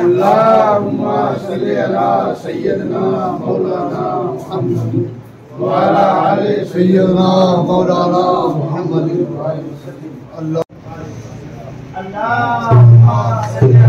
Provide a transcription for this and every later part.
अल्लाहुम्मा सल्ली अला सय्यदना मौलाना मुहम्मद व अला आलि सय्यदना मौलाना मुहम्मद। अल्लाहुम्मा सल्ली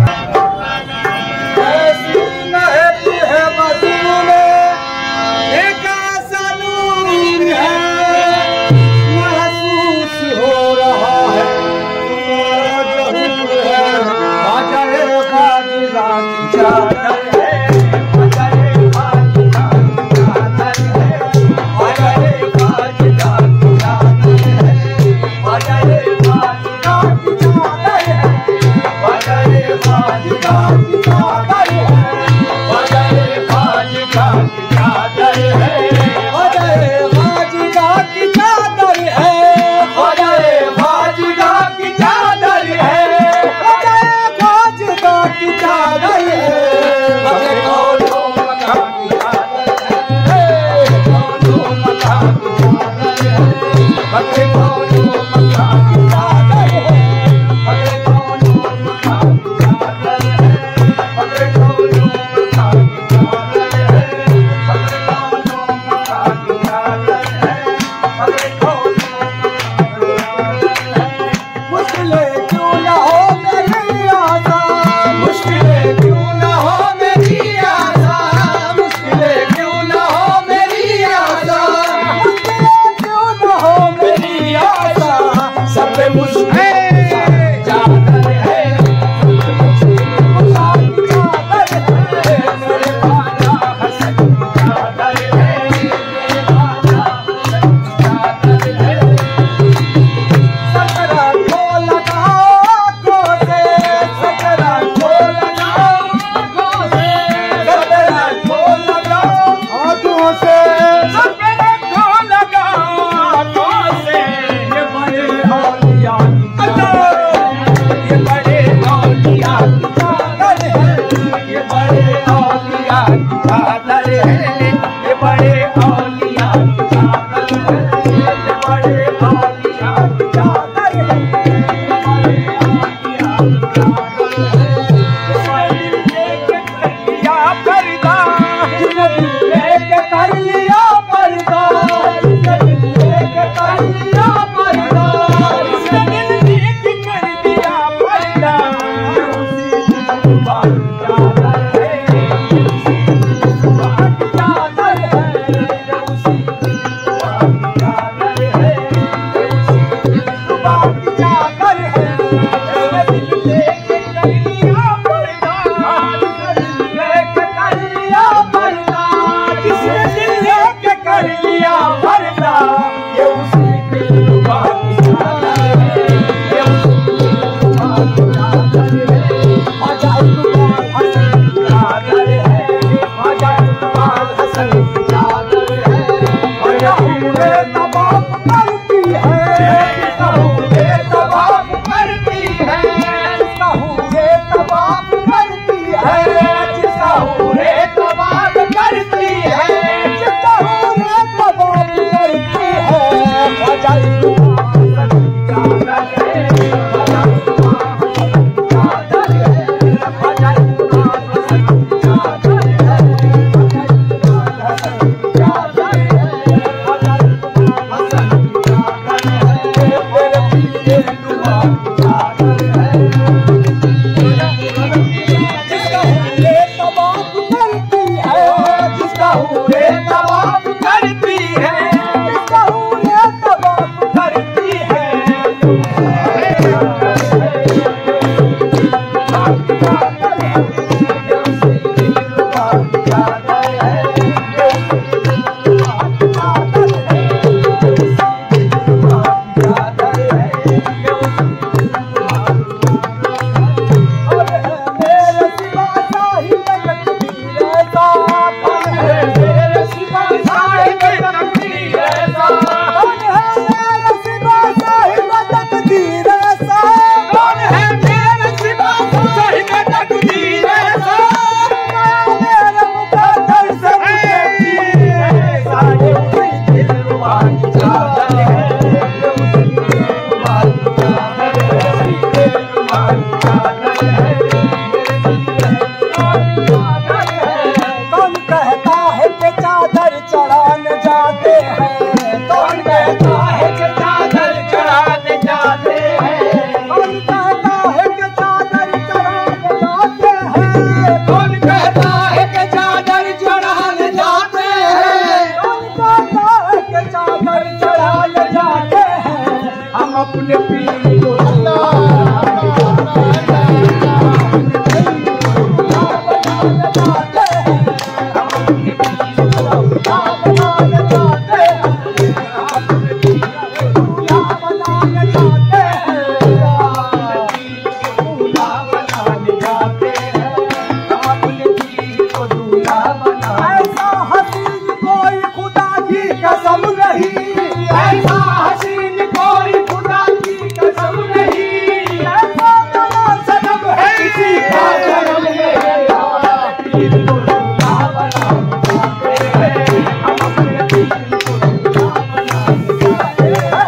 पीर को दूल्हा बनाना चाहते हैं, हम अपने पीर को दूल्हा बनाना चाहते हैं,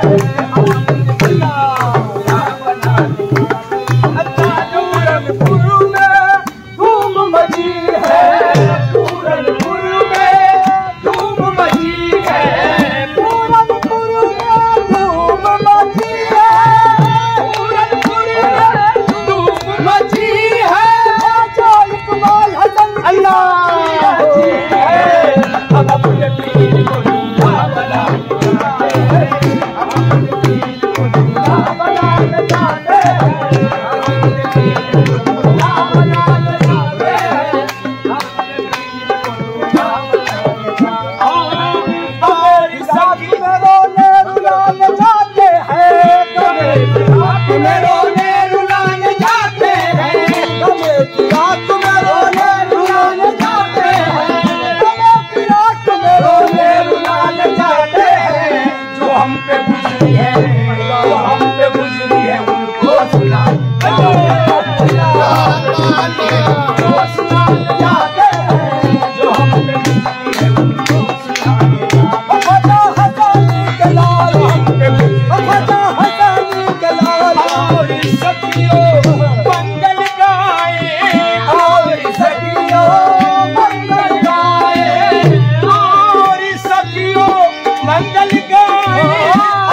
हम अपने पीर को दूल्हा बनाना चाहते हैं। पूरनपुर में धूम मची है, पूरनपुर में धूम मची है, पूरनपुर में धूम मची है, पूरनपुर में धूम मची है, जो इकबाल हसन अल्लाह है, हम अपने पीर को दूल्हा बनाना चाहते हैं, हम अपने पीर को दूल्हा बनाना चाहते हैं, हम अपने पीर को दूल्हा बनाना चाहते हैं, हम अपने पीर को दूल्हा बनाना चाहते हैं। हमारी साथी में रोने रुलाने जाते हैं, तुम्हें रात में रोने रुलाने जाते हैं, तुम्हें रात में रोने रुलाने जाते हैं, तुम्हें रात में रोने रुलाने जाते हैं, जो हम पे गुजरी है, जो हम पे गुजरी है उनको सुना जाते हैं, जो हम पे गुजरी है उनको सुनाने खजा हसानी के लाल, खजा हसानी के लाल, और सखियों मंगल गाए, और सखियों मंगल गाए, और सखियों मंगल गाए,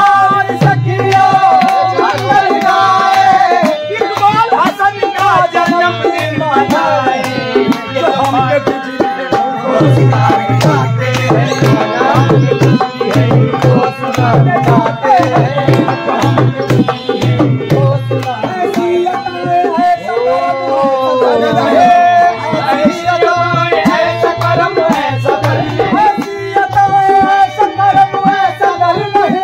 और सखियों मंगल गाए, इकबाल हसन का जन्मदिन मनाए, जो हम पे गुजरी है उनको सुनाने जाते हैं, हम पे गुजरी है उनको सुनाने जाते हैं, हम पे गुजरी है उनको सुनाने ऐसा करम ऐसा करम, ऐसी अदाएं ऐसा करम ऐसा दर नहीं,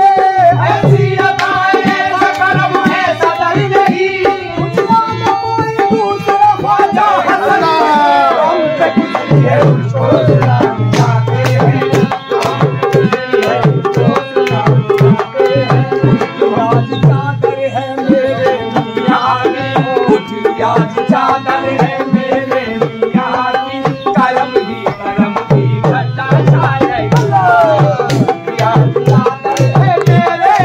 ऐसी अदाएं ऐसा करम ऐसा दर नहीं, उजला में कोई दूसरा ख्वाजा हसन, हम पे गुजरी है उनको सुनाने जाते हैं, हम पे गुजरी है उनको सुनाने जाते हैं, जो आज चादर है मेरे मियां की, उठी आज चादर है मेरे मियां की, करम की घटा छा जाएगी, आज चादर है मेरे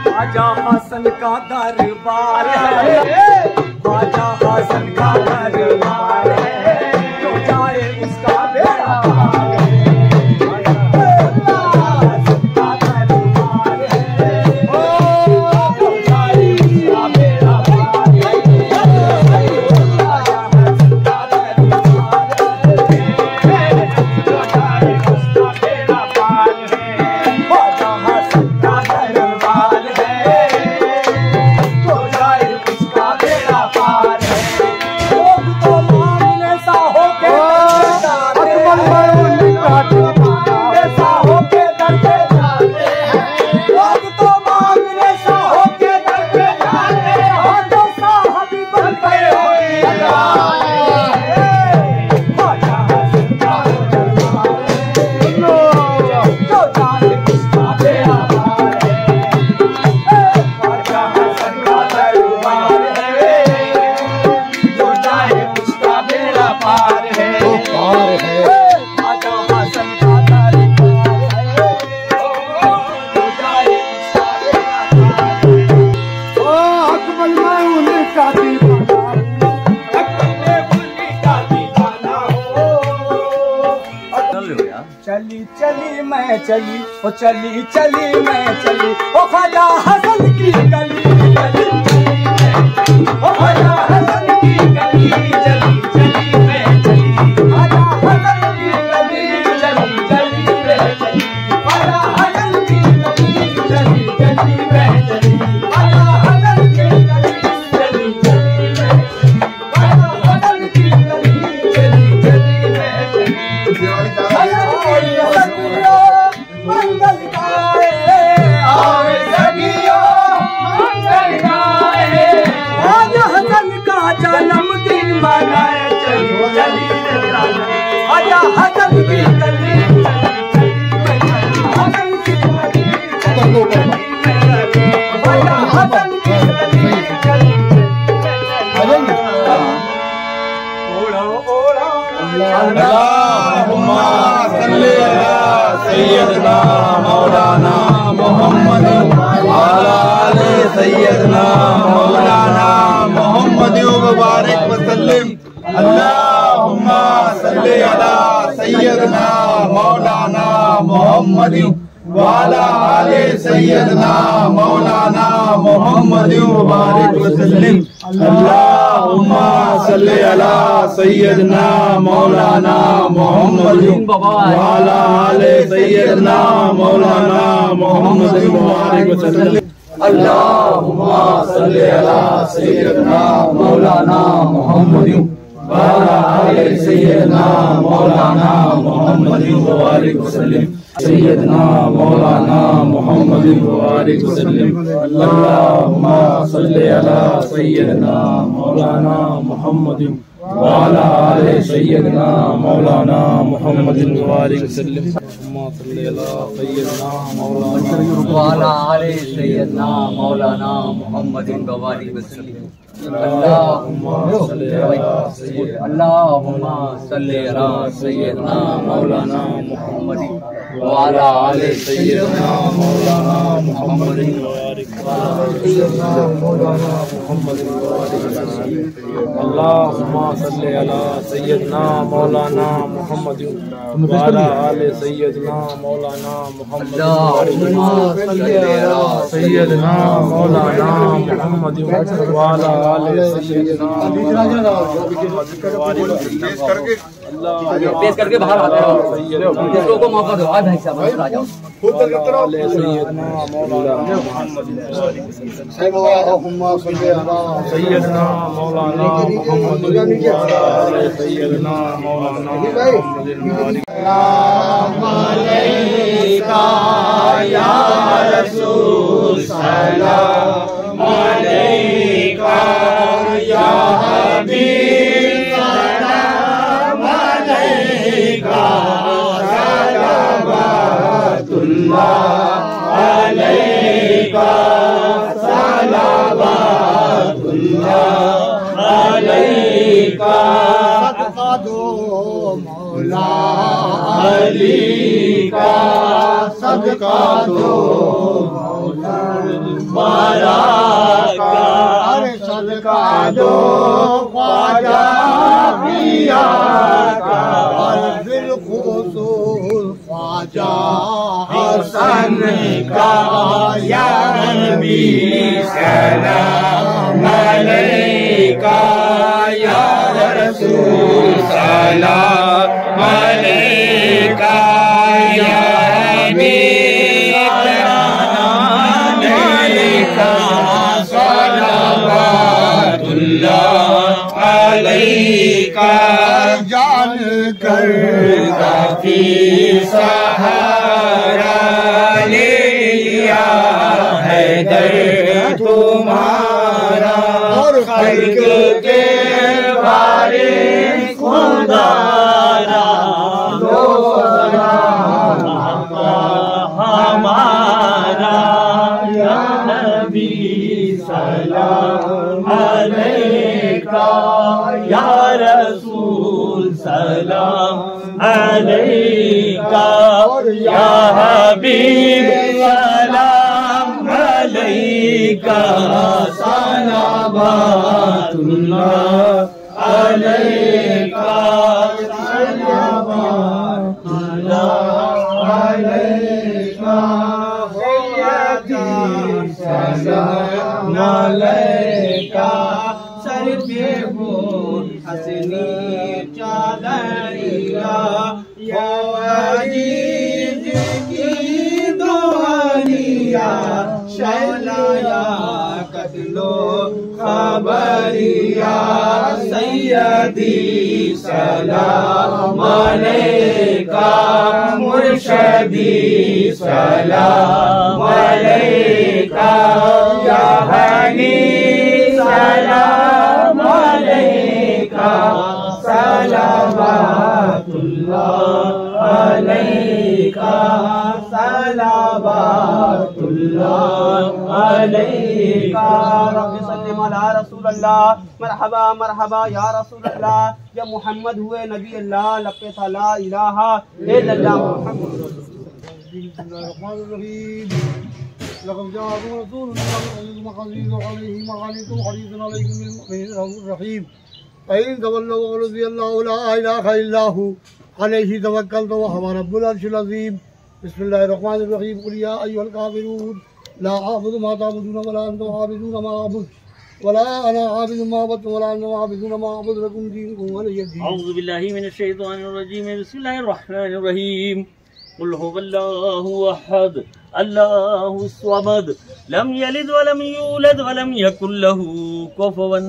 ख्वाजा हसन का दरबार है, ख्वाजा हसन का दरबार है, जो जाए उसका बेड़ा पार है, ख्वाजा हसन का दरबार है, जो जाए उसका बेड़ा पार है, ख्वाजा हसन का दरबार है, जो जाए उसका बेड़ा पार है, ख्वाजा हसन का दरबार है, जो जाए उसका बेड़ा पार है। लोग तो मांगने सा होके जाते हैं, लोग तो मांगने सा होके दर पे जाते हैं, हाथों साहबी बन के होके जाते हैं, ख्वाजा हसन का दरबार है, जो जाए उसका बेड़ा पार है, ख्वाजा हसन का दरबार है, जो जाए उसका बेड़ा पार है, पार है ख्वाजा हसन का दरबार है, जो जाए उसका बेड़ा पार है। ओ अकबर मैं उनका दीवाना अपने बुल्ली का दीवाना हो, चली चली मैं चली, ओ चली चली मैं चली, ओ ख्वाजा हसन की गली, चली चली मैं चली, ओ ख्वाजा हसन की गली, चली चली मैं चली, ख्वाजा हसन की गली, चली चली मैं चली, ख्वाजा हसन की गली, चली चली मैं चली, ख्वाजा हसन की गली, चली चली मैं चली, ख्वाजा हसन की गली, चली चली मैं चली, मंगल गाए, और सखियों मोहम्मद वाला आले सैयदना मौलाना मोहम्मद मुबारक वसल्लम। अल्लाहुम्मा सल्ली अला सैयदना मौलाना मोहम्मद वाला आले सैयदना मौलाना मोहम्मद मुबारक वसल्लम। अल्लाहुम्मा सल्ली अला सैयदना मौलाना मोहम्मद वाला आले सैयदना मौलाना मोहम्मद मुबारक वसल्लम। अल्लाहुम्मा सल्ली अला सैयदना मौलाना मोहम्मद वाला आले सैयदना मौलाना मोहम्मद मुबारक वसल्लम। सैयदना मौलाना मोहम्मद मुबारक वसल्लम। अल्लाहुम्मा सल्ली अला सैयदना मौलाना मोहम्मद वाला आले सैयदना मौलाना मोहम्मद मुबारक वसल्लम। अल्लाहुम्मा सल्ली अला सैयदना मौलाना वाला आले सैयदना मौलाना मोहम्मद मुबारक वसल्लम। अल्लाहुम्मा सल्ली अला सैयदना मौलाना मोहम्मद वाला आले सैयदना मौलाना मोहम्मद अल्लाहुम्मा सल्ली अला सैयदना मौलाना मोहम्मद वाला आले सैयदना मौलाना मोहम्मद सैयदना मौलाना मोहम्मद वाला आले सैयदना पेश करके बाहर आ जाओ, दूसरों को मौका दो। भाई साहब आ जाओ। सैयदना मौलाना सैयदना मौलाना मोहम्मद सैयदना मौलाना अलैका या रसूल सलाम अलैका या हबीब सलाम अलैका सलावतुल्लाह अलैका सलावतुल्लाह अलैका। सदका दो मौला अली का, सदका दो मौला वाला का, अरे सदका दो ख्वाजा पिया का, और बिलखुसूस ख्वाजा हसन का या नबी सलाम अलैका या रसूल सलाम अलैका या हबीब सलाम अलैका सलावतुल्लाह अलैका। जान कर काफी सहारा ले लिया है दर तुम्हारा, और खल्क के बारे खुदारा दो हमारा या नबी सलाम अलैका या रसूल सलाम अलैका या हबीब सलाम अलैका सलावतुल्लाह अलैका सलावतुल्लाह अलैका सलाम अलैका। सर पे वो हसनी चादरिया या अजीज की दुआलिया शैलाया कतलो खबरिया सैयदी सलाम अलैका मुर्शदी सलाम अलैका या हनी सलाम अलैका सलावतुल्लाह अलैका सलावतुल्लाह अलैका। रब्बि सल्लि अला रसूलल्लाह मरहबा मरहबा या रसूलल्लाह या मोहम्मद हुए नबी अल्लाह लब्बैक ला इलाहा इल्लल्लाह मुहम्मद। बिस्मिल्लाहिर्रहमानिर्रहीम लक़द जाअकुम रसूलुन मिन अनफुसिकुम अज़ीज़ुन अलैहि मा अनित्तुम हरीसुन अलैकुम बिल मुमिनीना रऊफ़ुर रहीम फ़इन तवल्लव फ़क़ुल अल्लाहु ला इलाहा इल्ला हु अलैहि तवक्कलतु व हुवा रब्बुल अर्शिल अज़ीम बिस्मिल्लाहिर्रहमानिर्रहीम क़ुल या अय्युहल काफ़िरून ला अअबुदु मा तअबुदून वला अंतुम आबिदून मा अअबुदु वला अना आबिदुन मा अबदतुम वला अंतुम आबिदून मा अअबुदु लकुम दीनुकुम वलिय दीन। औज़ु बिल्लाहि मिनश शैतानिर रजीम बिस्मिल्लाहिर रहमानिर रहीम कुल हुवल्लाहु अहद अल्लाहुस समद लम यलिद वलम यूलद वलम यकुल लहू कुफुवन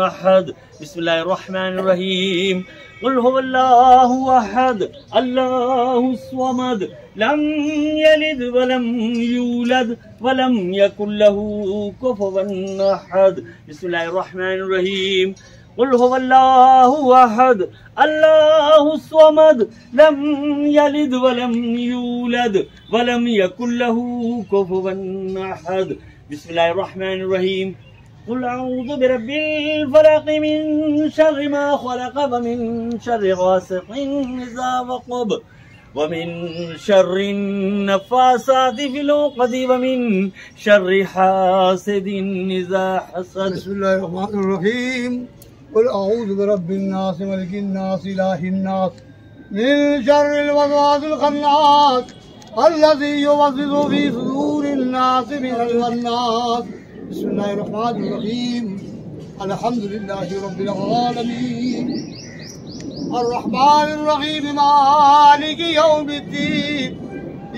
अहद बिस्मिल्लाहिर रहमानिर रहीम कुल हुवल्लाहु अहद अल्लाहुस समद लम यलिद वलम यूलद वलम यकुल लहू कुफुवन अहद बिस्मिल्लाहिर रहमानिर रहीम कुल हुवल्लाहु अहद अल्लाहुस समद लम यलिद वलम यूलद वलम यकुल लहू कुफुवन अहद बिस्मिल्लाहिर रहमानिर रहीम कुल अऊज़ु बिरब्बिल फलक़ मिन शर्रि मा खलक़ व मिन शर्रि गासिक़िन इज़ा वक़ब व मिन शर्रि नफ़्फ़ासाति फ़िल उक़द व मिन शर्रि हासिदिन इज़ा हसद। बिस्मिल्लाहिर्रहमानिर्रहीम कुल अऊज़ु बिरब्बिन नास मलिकिन नास इलाहिन नास मिन शर्रिल वसवासिल खन्नास अल्लज़ी युवस्विसु फ़ी सुदूरिन नास मिनल वन्नास। बिस्मिल्लाहिर्रहमानिर्रहीम अल्हम्दुलिल्लाहि रब्बिल आलमीन अर्रहमानिर्रहीम मालिकि यौमिद्दीन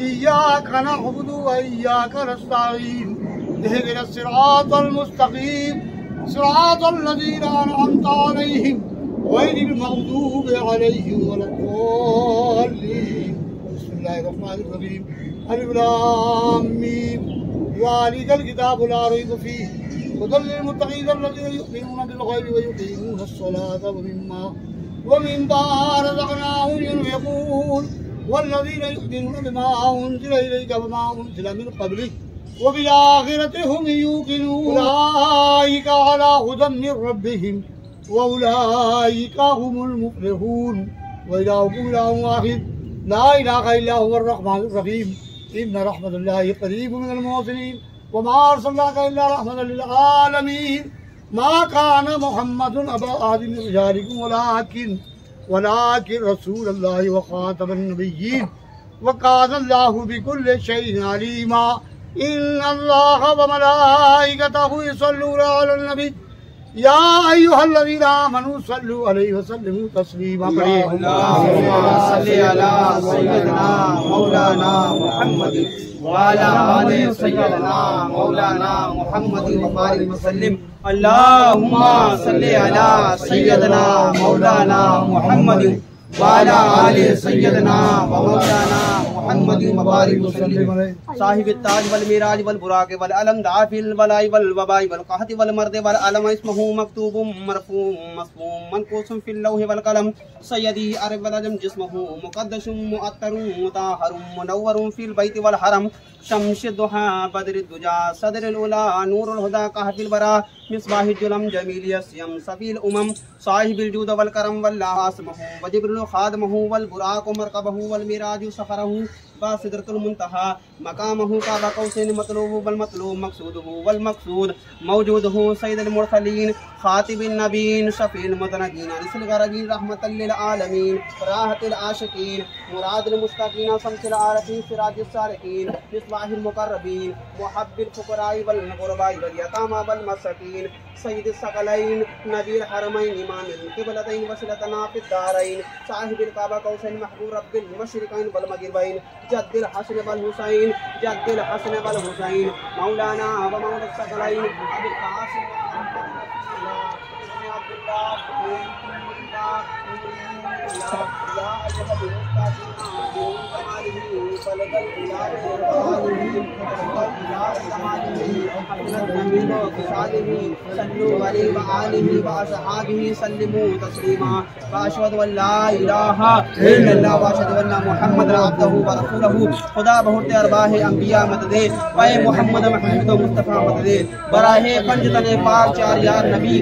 इय्याका नअबुदु व इय्याका नस्तईन इहदिनस सिरातल मुस्तक़ीम सिरातल लज़ीना अनअमता अलैहिम गैरिल मग़दूबि अलैहिम वलद्दाल्लीन। बिस्मिल्लाहिर्रहमानिर्रहीम अलिफ लाम मीम ज़ालिकल किताबु ला रैब फ़ीहि हुदल लिल्मुत्तक़ीन अल्लज़ीना युमिनूना बिल ग़ैबि व युक़ीमूना अस्सलाता व मिम्मा रज़क़नाहुम युनफ़िक़ून वल्लज़ीना युमिनूना बिमा उन्ज़िला इलैका व मा उन्ज़िला मिन क़ब्लिक व बिल आख़िरति हुम यूक़िनून उलाइका अला हुदन मिन रब्बिहिम व उलाइका हुमुल मुफ़्लिहून व इलाहुकुम इलाहुन वाहिद ला इलाहा इल्ला हुवर रहमानिर रहीम इन्ना रहमतल्लाहि क़रीबुम मिनल मुहसिनीन व मा अरसलनाका इल्ला रहमतल लिल आलमीन मा काना मुहम्मदुन अबा अहदिन मिन रिजालिकुम वलाकिन रसूलुल्लाहि व खातमन नबिय्यीन व काना अल्लाहु बिकुल्लि शैइन अलीमा इन्नल्लाहा व मलाइकतहु युसल्लूना अलन नबी या अय्युहल्लज़ीना आमनू सल्लु अलैहि व सल्लिमू तस्लीमा। अल्लाहुम्मा सल्लि अला सय्यिदिना मौलाना मुहम्मदिन व अला आलि सय्यिदिना मौलाना मुहम्मदिन व बारिक वसल्लिम। अल्लाहुम्मा सल्लि अला सय्यिदिना मौलाना मुहम्मदिन व अला आलि सय्यिदिना मौलाना मुहम्मदिन व बारिक वसल्लिम। साहिब ताज वल मिराज वल बुराक वल अलम दाफिल वलाई वल वबाई वल कहत वल मर्द वल अलम इस्महु मकतूबुम मरफूम मसमूम मनकूसुम फिल लौह वल कलम सय्यदी अरब वल अजम जिस्महु मुक़द्दसुम मुअत्तरुम मुताहरुम मुनव्वरुम फिल बैत वल हरम शम्सुद दुहा बद्रुद दुजा सदरुल उला नूरुल हुदा कहफिल बरा मिसबाहिल जुलम जमील यस्यम सफील उमम साहिबिल जूद वल करम वल आसमहु व जिब्रिल खादमहु वल बुराक मरकबहु वल मिराज सफरहु सिदरतुल मुंतहा मकामहु काबा कौसैन मतलूबु वल मतलूब मकसूदुहु वल मकसूद मौजूदुहु सय्यदुल मुरसलीन खातिबुन नबीन शफील मुतनदीन अनिसल गरजीन रहमतल लिल आलमीन राहतुल आशिकीन मुरादुल मुस्तकीन शमसिल आरफीन सिराजुस सालिकीन मिसबाहिल मुकर्रबीन मुहब्बिल फुकराई वल गुरबाई वल यतामा वल मसाकीन सय्यदुस सकलैन नबील हरमैन इमामिल क़िबलतैन वसिलतना फिद दारैन साहिबिल काबा कौसैन महबूब रब्बिल मशरिकैन वल मग़रिबैन जद्दिल हसन वल हुसैन जद्दिल हसन वल हुसैन मौलाना व मौला सकलैन अबुल कासिम खुदा बहुत अरबाह अंबिया मददे पाए मोहम्मद महमूद मुस्तफा मददे बराहे पंज तने पाक चार यार नबी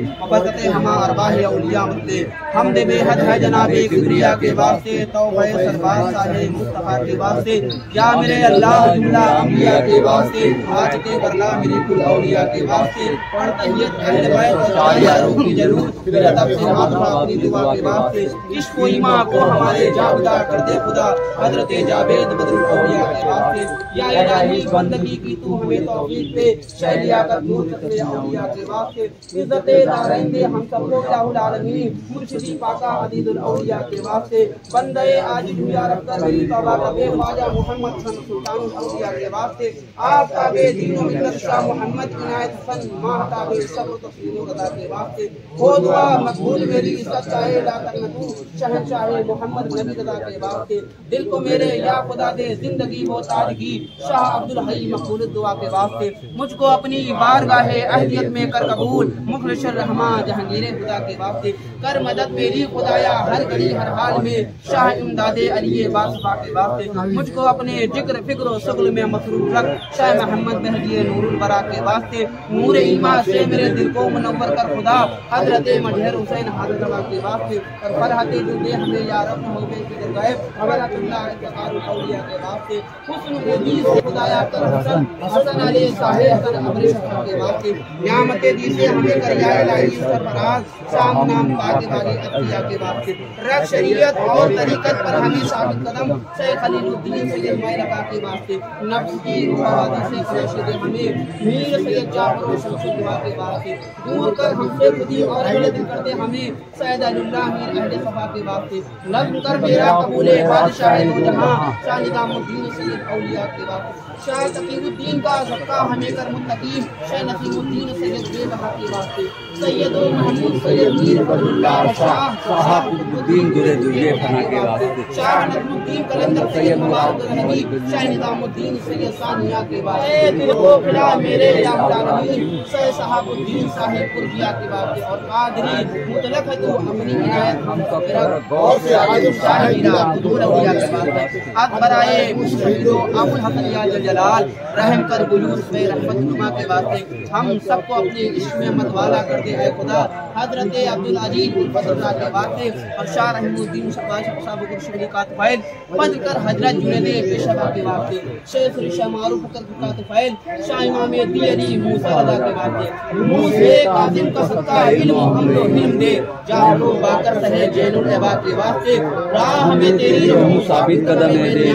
इज़्ज़त हमा अरवाह औलिया मतले हमदे बेहद है जनाब किबरिया के वास्ते तौबे सरबार साहे मुस्तफा के वास्ते या मेरे अल्लाह जुमला अंबिया के वास्ते आज के करला मेरी कुल औलिया के वास्ते पढ़ तहियत अहले बैत यारों की जरूर मेरे तब से हाथ अपनी दुआ के वास्ते इश्क व ईमान को हमारे जागदा कर दे खुदा हजरत जावेद बदरुल औलिया के वास्ते या इलाही बंदगी की तू हमें तौफीक दे शहलिया कर नूर तकरे औलिया के वास्ते इज्जत दारैन दे हम सबको इलाहुल आलमीन मुर्शिदी पाका अदीदुल औलिया के वास्ते बंदे आज दुनिया रब कर मेरी तौबा कबे ख्वाजा मोहम्मद सन सुल्तानुल औलिया के वास्ते आप ताबे दीन व मिल्लत शाह मोहम्मद इनायत सन माहताबे सब्र तस्लीम गदा के वास्ते हो दुआ मकबूल मेरी इज्जत चाहे ला तकनतू शहंशाह मोहम्मद नबी गदा के वास्ते दिल को मेरे या खुदा दे जिंदगी वो ताजगी शाह अब्दुल हई मकबूल दुआ के वास्ते मुझको अपनी बारगाह अहलियत में कर कबूल मुखलिसुर रहमान जहांगीर खुदा के वास्ते कर मदद मेरी खुदाया हर घड़ी हर हाल में शाह इमदादे अली बासफा के वास्ते मुझको अपने जिक्र फिक्र और शुगल में मसरूफ रख शाह मोहम्मद मेहदी नूरुल बरा के वास्ते नूर ईमान से मेरे दिल को मुनव्वर कर खुदा हजरत मजहर हुसैन हाजरा के वास्ते और फरहते दिल दे हमें या रब मोहब्बत की दरगाह हमारा अल्लाह तकारुल औलिया के वास्ते हुस्न दी से खुदाया कर हसन हसन अली साहे हसन अमरी शफा के वास्ते नियामत दी से हमें कर या इलाही सरफराज शाम नाम पाके वाली अतिया के वास्ते रख शरीयत और तरीकत पर हमें साबित कदम शेख खलीलुद्दीन सैयद मैरका के वास्ते नफ्स की रुहावादी से खुर्शीद हमें मीर सैयद जाफर और शमस दुआ के वास्ते दूर कर हमसे खुदी और इज्जत करते हमें सैयद अल्लाह मीर अहले सफा के वास्ते नज़्म कर मेरा कबूल बादशाह दो जहां शाह निजामुद्दीन सैयद औलिया के वास्ते शाह तकीउद्दीन का सबका हमें कर मुत्तकी शाह नसीमुद्दीन सैयद बेबहा के वास्ते सैयद महमूद सैयद मीर अब्दुल्लाह शाह शाहबुद्दीन दुरे दुर्गे फना के वास्ते शाह नजमुद्दीन कलंदर सैयद मुबारक रहमी शाह निजामुद्दीन सैयद सानिया के वास्ते दिल को खिला मेरे या मुलामीन सैयद शहाबुद्दीन साहिब कुर्दिया के वास्ते और कादरी मुतलक है तू अपनी इनायत हम को मेरा गौर से आजम शाह हीरा कुदूर औलिया के वास्ते अकबर आए मुशहिदो अबुल हसन या जलाल रहम कर गुलूस में रहमत नुमा के वास्ते हम सबको अपने इश्क में मतवाला कर दे है खुदा हजरत अब्दुल अजीज उल फजल के वास्ते और शाह रहमुद्दीन शबाश साहब को शुक्रिया का तफैल फज कर हजरत जुनैद पेशवा के वास्ते शेख रिशा मारूफ का तफैल शाह इमाम दियरी मूसा रजा के वास्ते मूसे कासिम का सत्ता इल्म हम लो इल्म दे जानो बाकर सहे जैनुल अबा के वास्ते राह हमें तेरी रहम साबित कदम है दे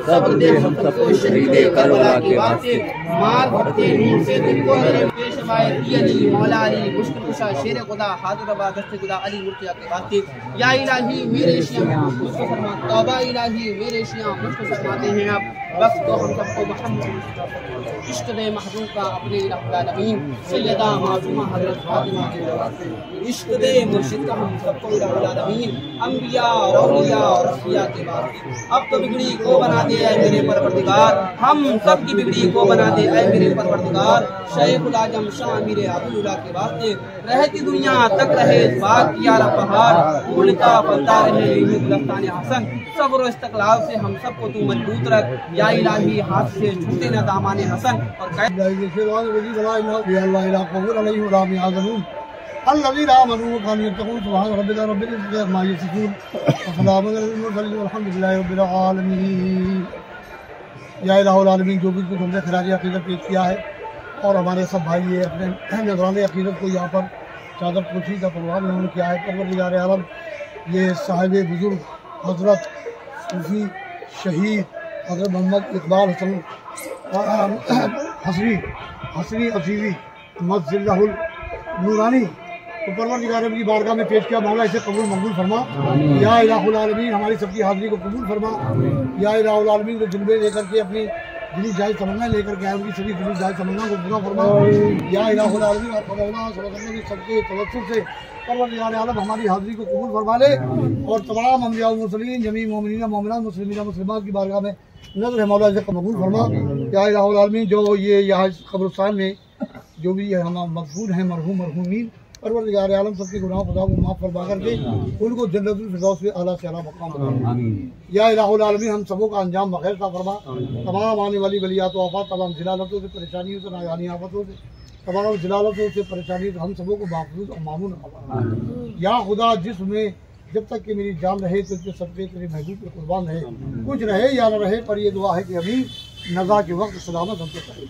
सब्र दे हम सबको शहीद करबला के वास्ते मार भरते नूर से दिल को मेरे पेशवाए दियरी मौला अली मुश्किल कुशा शेर खुदा हाजिर अबा दस्त खुदा अली मुर्तजा के वास्ते या इलाही मेरे शिया मुझको फरमा तौबा इलाही मेरे शिया मुझको फरमाते हैं आप वक्त तो हम सबको मोहम्मद इश्क दे महबूब का अपने रब्बुल आलमीन सैयदा मासूमा हजरत फातिमा के वास्ते इश्क दे मुर्शिद का हम सबको रब्बुल आलमीन अंबिया और औलिया और असफिया के वास्ते अब तो बिगड़ी को बना दे ऐ मेरे परवरदिगार हम सब की बिगड़ी को बना दे ऐ मेरे परवरदिगार शेखुल आजम शाह मीरे अब्दुल्लाह के वास्ते रहती दुनिया तक रहे बात किया पहाड़ उल्टा फलता रहे गुलस्तान हसन सब्र और इस्तक़लाल से हम सबको तू मजबूत रख या इलाही हाथ से छूटे न दामाने हसन और या इलाहुल आलमीन जो भी कुछ हमने खराज अक़ीदत पेश किया है और हमारे सब भाई ये अपने नजरान अक़ीदत को यहाँ पर चादर पोशी का प्रोग्राम उन्होंने किया है। परवरदिगार आलम ये साहिब बुजुर्ग हजरत सूफी शहीद हजरत मोहम्मद इकबाल हसन हसरी असीवी मस्जिदुल नूरानी तो परवरदिगार की बारगाह में पेश किया। मौला इसे कबूल मंजूर फरमा। या इलाहुल आलमीन हमारी सबकी हाज़िरी को कबूल फरमा। या इलाहुल आलमीन को जुल्मे लेकर के अपनी दिली जायज़ तमन्ना लेकर के आए उनकी सभी दिली जायज़ तमन्ना को पूरा फरमा। या इलाहुल आलमीन और सबके तवज्जुह से परवरदिगार आलम हमारी हाज़िरी को कबूल फरमा ले और तमाम अंबिया और मुरसलीन जमी मोमिनीन मोमिनात मुस्लिमीन मुस्लिमात की बारगाह में नज़र है मौला इसे कबूल फरमा। या इलाहुल आलमीन जो ये यहाँ कब्रिस्तान में जो भी हम मदफून हैं मरहूम मरहूमीन परवरदिगार आलम सबके गुनाह खुदा को माफ़ फरमा करके उनको जन्नतुल फिरदौस में आला से आला मकाम बना। या इलाहुल आलमीन हम सबों का अंजाम बखैर सा फरमा। तमाम आने वाली वलियात व वफ़ात तमाम जिलालतों से परेशानियों से नायानी आफतों से तमाम जलालत से परेशानी हम सबों को महफूज और मामून रखा। या खुदा जिसमें जब तक कि मेरी जान रहे तो सबके तेरे महबूब पे कुर्बान रहे, कुछ रहे या न रहे, पर ये दुआ है कि अभी नज़ा के वक्त सलामत हमको चाहिए।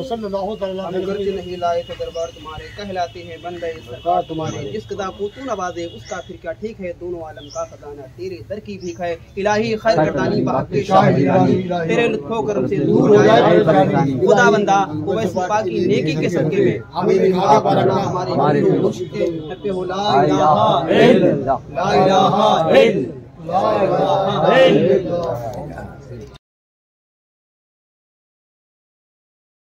सल्लल्लाहु तआला नहीं लाए थे दरबार तुम्हारे, कहलाते हैं बंदे सरकार तुम्हारे। जिस कदा को तू नवाजे उसका फिर क्या ठीक है, दोनों आलम का खजाना तेरे दर की भीख है। इलाही खैर करदानी बाकी तेरे लुत्फो करम से दूर हो जाए खुदा बंदा वो वफा की नेकी के सदके में हमें भी हमारे पे हो ला इलाहा इल्लल्लाह ला इलाहा इल्लल्लाह।